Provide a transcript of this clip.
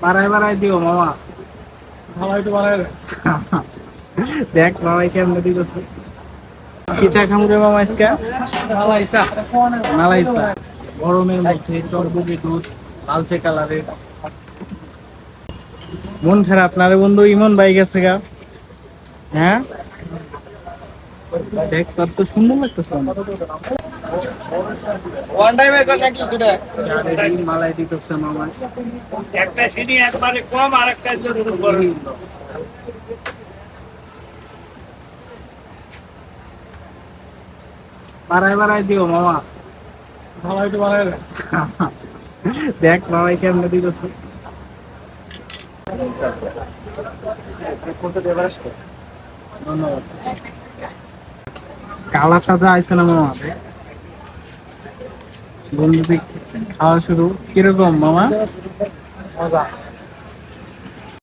বাড়াই বাড়াই দিও মামা। মামা একটু বাড়াই দে। দেখ মামাই কেমনে দিতেছে। কি চা খামু রে মামা আজকে? মালাই চা। মালাই চা, গরমের মধ্যে টকবগে দুধ, লালচে কালারের। মন খারাপ না রে বন্ধু? ইমন ভাই গেছে গা। হ্যাঁ দেখ, তোর তো সুন্দর লাগতেছে আমার। ওয়ান টাইম একবার নাকি দুটো? মালাই দিতেছে মামা। একটা চিনি একবারে কম আর একটা জরুরি বড়। বাড়াই বাড়াই দিও মামা। মামা একটু বাড়াই দে। দেখ মামাই কেমনে দিতেছে। ধন্যবাদ। কালা সাদা আইছে না মামা? বন্ধু খাওয়া শুরু কিরকম মামা? মজা।